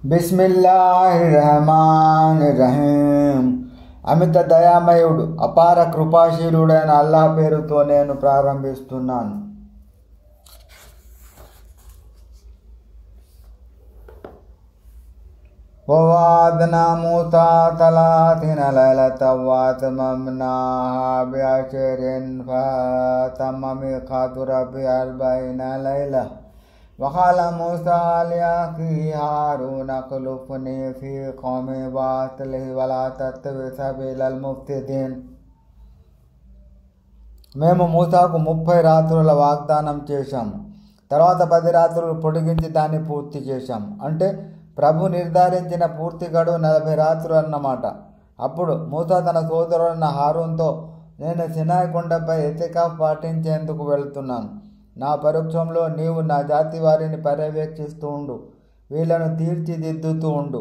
బిస్మిల్లాహిర్రహమానిర్రహీం. అమిత దయామయుడు అపార కృపాశీలుడైన అల్లాహ్ పేరుతో నేను ప్రారంభిస్తున్నాను. వవాద్నా మూసా 30 లైలతన్ వఅత్మమ్నాహా బిఅశరిన్ ఫతమ్మ మీఖాతు రబ్బి 40 లైలా. وقال موسى لأخيه هارون اخلفني في قومي وأصلح ولا تتبع سبيل المفسدين. మేము మూసాకు 30 రాత్రుల వాగ్దానం చేశాము. తర్వాత 10 రాత్రులు పొడిగించి దాన్ని పూర్తి చేశాము. అంటే ప్రభు నిర్ధారించిన పూర్తి గడువు 40 రాత్రులు అన్నమాట. అప్పుడు మూసా తన సోదరుడైన హారూన్తో, నేను సినాయి కొండపై ఎతికాఫ్ పాటించేందుకు వెళ్తున్నాను. నా పరోక్షంలో నీవు నా జాతి వారిని పర్యవేక్షిస్తూ ఉండు, వీళ్లను తీర్చిదిద్దుతూ ఉండు,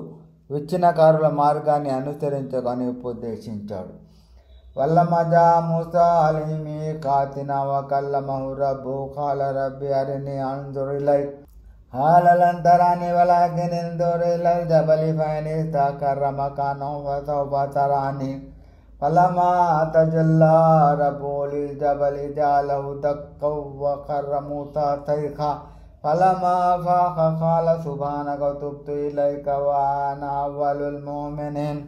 విచ్ఛిన్నకారుల మార్గాన్ని అనుసరించకని ఉపదేశించాడు. వల్లమజా మూసా అలీమీకాతినా వకల్లమహు రబ్బుహు ఖాల రబ్బి అరిని అంజుర్ ఇలైక్ ఖాల లం తరాని వలకిన్ ఇంజుర్ ఇలల్ జబలి ఫఇన్ ఇస్తకర్ర మకానహు ఫసౌఫ తరాని ఫలమ్మా తజల్లా రబ్బుహు లిల్ జబలి జఅలహు దక్కన్ వఖర్ర మూసా సైఖా ఫలమ్మా అఫాక ఖాల సుబ్హానక తుబ్తు ఇలైక వఅనా అవ్వలుల్ ముమినీన్.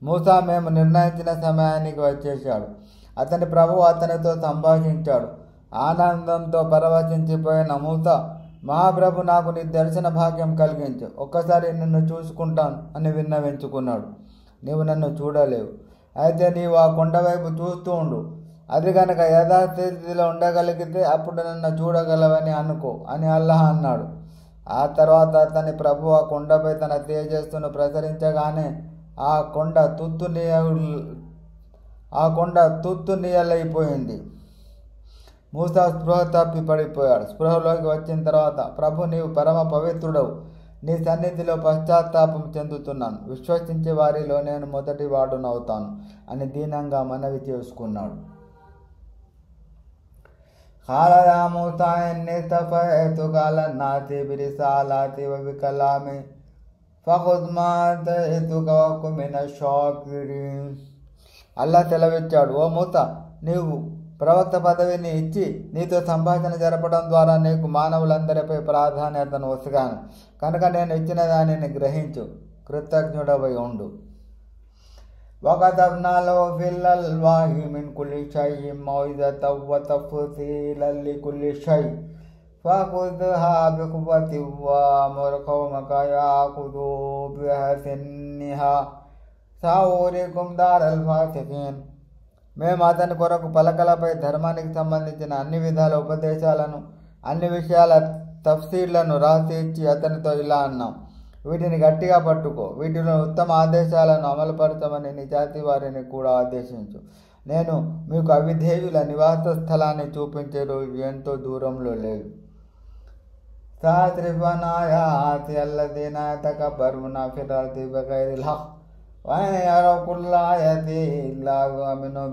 మూసా మేము నిర్ణయించిన సమయానికి వచ్చేశాడు. అతని ప్రభువు అతనితో సంభాషించాడు. ఆనందంతో పరవశించిపోయిన మూసా, మహాప్రభు, నాకు నీ దర్శన భాగ్యం కలిగించు, ఒక్కసారి నిన్ను చూసుకుంటాను అని విన్నవించుకున్నాడు. నీవు నన్ను చూడలేవు, అయితే నీవు ఆ కొండ వైపు చూస్తూ ఉండు. అది కనుక యథాస్థితిలో ఉండగలిగితే అప్పుడు నన్ను చూడగలవని అనుకో అని అల్లాహ్ అన్నాడు. ఆ తర్వాత అతని ప్రభు ఆ కొండపై తన తేజస్సును ప్రసరించగానే ఆ కొండ తుత్తునియలైపోయింది. మూసా స్పృహ తప్పి పడిపోయాడు. స్పృహలోకి వచ్చిన తర్వాత, ప్రభు, నీవు పరమ పవిత్రుడవు, నీ సన్నిధిలో పశ్చాత్తాపం చెందుతున్నాను, విశ్వసించే వారిలో నేను మొదటి వాడునవుతాను అని దీనంగా మనవి చేసుకున్నాడు. ఖాల యా మూసా ఇన్నీ ఇస్తఫైతుక అలన్నాసి బిరిసాలాతి వబికలామి ఫఖుద్ మా ఆతైతుక వకున్ మినష్ షాకిరీన్. అల్లాహ్ సెలవిచ్చాడు, ఓ మూసా, నీవు ప్రవక్త పదవిని ఇచ్చి నీతో సంభాషణ జరపడం ద్వారా నీకు మానవులందరిపై ప్రాధాన్యతను వసగాను కనుక నేను ఇచ్చిన దానిని గ్రహించు, కృతజ్ఞుడవై ఉండు. వకతబ్నా లహు ఫిల్ అల్వాహి మిన్ కుల్లి షైఇన్ మౌఇజతన్ వ తఫ్సీలన్ లికుల్లి షై ఫఖుద్హా బిఖువ్వతిన్ వఅముర్ ఖౌమక యఅఖుదూ బిఅహ్సనిహా సౌరికుం దారల్ ఫాసిఖీన్. మేము అతని కొరకు పలకలపై ధర్మానికి సంబంధించిన అన్ని విధాల ఉపదేశాలను, అన్ని విషయాల తఫ్సీర్లను రాసి ఇచ్చి అతనితో ఇలా అన్నాం, వీటిని గట్టిగా పట్టుకో, వీటిలో ఉత్తమ ఆదేశాలను అమలుపరచమని నీ జాతి వారిని కూడా ఆదేశించు. నేను మీకు అవిధేయుల నివాస స్థలాన్ని చూపించే రోజు ఎంతో దూరంలో లేదు. సాత్రిఫన్ ఆయాతి అల్లదీన యతకబ్బరూన ఫిల్ అర్ది బిగైరిల్ హక్ وَإِنْ يَرَوْا كُلَّ آيَةٍ لَا يُؤْمِنُوا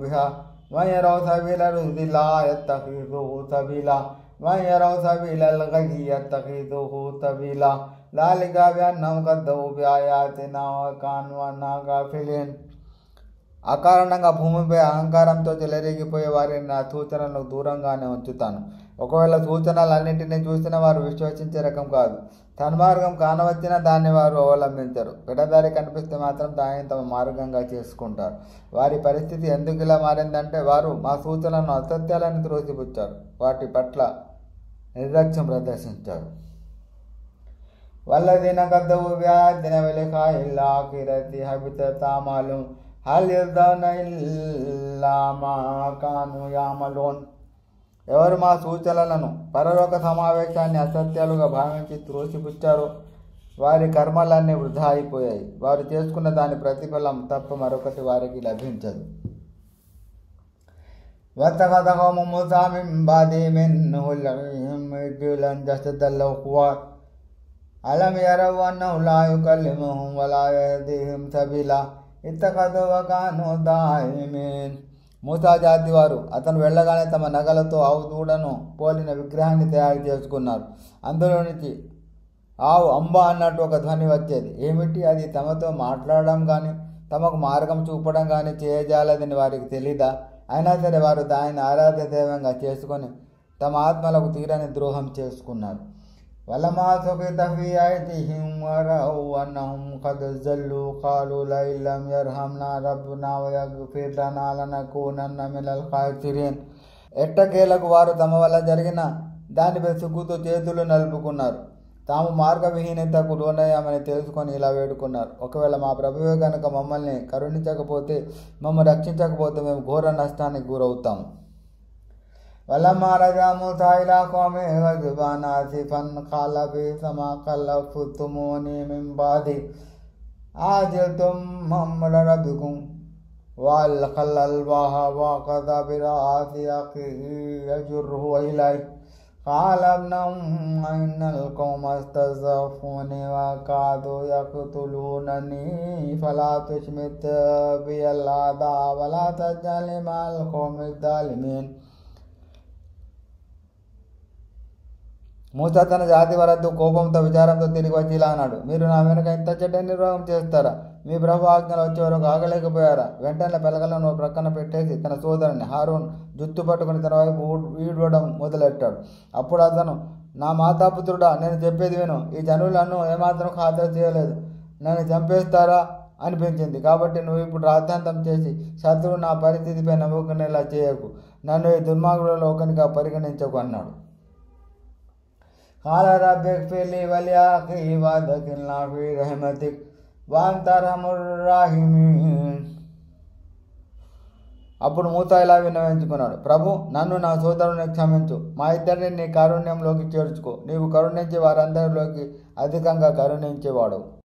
بِهَا وَإِنْ يَرَوْا سَبِيلَ الرُّشْدِ لَا يَتَّخِذُوهُ سَبِيلًا وَإِنْ يَرَوْا سَبِيلَ الْغَيِّ يَتَّخِذُوهُ سَبِيلًا ذَلِكَ بِأَنَّهُمْ كَذَّبُوا بِآيَاتِنَا وَكَانُوا عَنْهَا غَافِلِينَ. అకారణంగా భూమిపై అహంకారంతో చెలరేగిపోయే వారిని నా సూచనలకు దూరంగానే ఉంచుతాను. ఒకవేళ సూచనలన్నింటినీ చూసిన వారు విశ్వసించే రకం కాదు. సన్మార్గం కానవచ్చినా దాన్ని వారు అవలంబించరు. పెడదారి కనిపిస్తే మాత్రం దానిని తమ మార్గంగా చేసుకుంటారు. వారి పరిస్థితి ఎందుకు ఇలా మారిందంటే, వారు మా సూచనలను అసత్యాలను త్రోసిపుచ్చారు, వాటి పట్ల నిర్లక్ష్యం ప్రదర్శించారు. వల్లదీన కద్దబూ బిఆయాతినా వలిఖాఇల్ ఆఖిరతి హబితత్ అమాలుహుం హల్ యజౌన ఇల్లా మా కానూ యఅమలూన్. ఎవరు మా సూచనలను, పరలోక సమావేశాన్ని అసత్యాలుగా భావించి త్రోసిపుచ్చారో వారి కర్మలన్నీ వృధా అయిపోయాయి. వారు చేసుకున్న దాని ప్రతిఫలం తప్ప మరొకటి వారికి లభించదు. వత్తఖذ ఖౌము మూసా మిన్ బఅదిహి మిన్హుల్ ఇజ్లన్ జసదన్ లహు ఖువార్ అలం యరవ్ అన్నహు లా యుకల్లిముహుం వలా యహ్దీహిం సబీలా ఇత్తఖذు వకాను దాయిమీన్. మూసా జాతి వారు అతను వెళ్ళగానే తమ నగలతో ఆవు దూడను పోలిన విగ్రహాన్ని తయారు చేసుకున్నారు. అందులో నుంచి ఆవు అంబా అన్నట్టు ఒక ధ్వని వచ్చేది. ఏమిటి అది? తమతో మాట్లాడడం కానీ తమకు మార్గం చూపడం కానీ చేయజాలదని వారికి తెలీదా? అయినా సరే వారు దానిని ఆరాధ్య దైవంగా చేసుకొని తమ ఆత్మలకు తీరని ద్రోహం చేసుకున్నారు. వలమా సుఖిత ఫీ ఐతిహిం వరౌ అన్నహుం ఖద్ జల్లు ఖాలు లైలం యర్హమ్నా రబ్బునా వయగ్ఫిర్ లనా లనకూనన్న మినల్ ఖాసిరీన్. ఎట్టకేలకు వారు తమ వల్ల జరిగిన దానిపై సిగ్గుతో చేతులు నలుపుకున్నారు. తాము మార్గవిహీనతకు లోనయ్యామని తెలుసుకొని ఇలా వేడుకున్నారు, ఒకవేళ మా ప్రభువే కనుక మమ్మల్ని కరుణించకపోతే, మమ్మల్ని రక్షించకపోతే మేము ఘోర నష్టానికి గురవుతాము. వలమ్మా రజా మూసా ఇలా ఖౌమి గజ్బాన్ ఆసిఫన్ ఖాల బిసమా కల్లఫ్తుమూని మిన్ బాది ఆజిల్తుమ్ అమ్ర రబ్బికుం వల్ ఖల్లల్ వహవఖద బిరాసి అఖిహి యజుర్హు ఇలై قال ابنهم إن القوم استضعفوني وكادوا يقتلونني فلا تشمت بي الأعداء ولا تجعلني مع القوم الظالمين. మూసా తన జాతి వరద్దు కోపంతో విచారంతో తిరిగి వచ్చి ఇలా అన్నాడు, మీరు నా వెనుక ఇంత చెడ్డ నిర్వాహం చేస్తారా? మీ ప్రభు ఆజ్ఞలు వచ్చే వరకు ఆగలేకపోయారా? వెంటనే పలకలను ప్రక్కన పెట్టేసి తన సోదరుని హారూన్ జుత్తు పట్టుకుని తన వైపు ఈడవడం మొదలెట్టాడు. అప్పుడు అతను, నా మాతాపుత్రుడా, నేను చెప్పేది విను. ఈ జనులు నన్ను ఏమాత్రం ఖాతరు చేయలేదు. నన్ను చంపేస్తారా అనిపించింది. కాబట్టి నువ్వు ఇప్పుడు రాద్ధాంతం చేసి శత్రువు నా పరిస్థితిపై నవ్వుకునేలా చేయకు. నన్ను ఈ దుర్మార్గులలో ఒకనిగా పరిగణించకు అన్నాడు. قال رب اغفر لي ولأخي وادخلنا في رحمتك وأنت أرحم الراحمين. అప్పుడు మూసా ఇలా విన్నవించుకున్నాడు, ప్రభు, నన్ను నా సోదరుని క్షమించు. మా ఇద్దరిని నీ కారుణ్యంలోకి చేర్చుకో. నీవు కరుణించే వారందరిలోకి అధికంగా కరుణించేవాడు.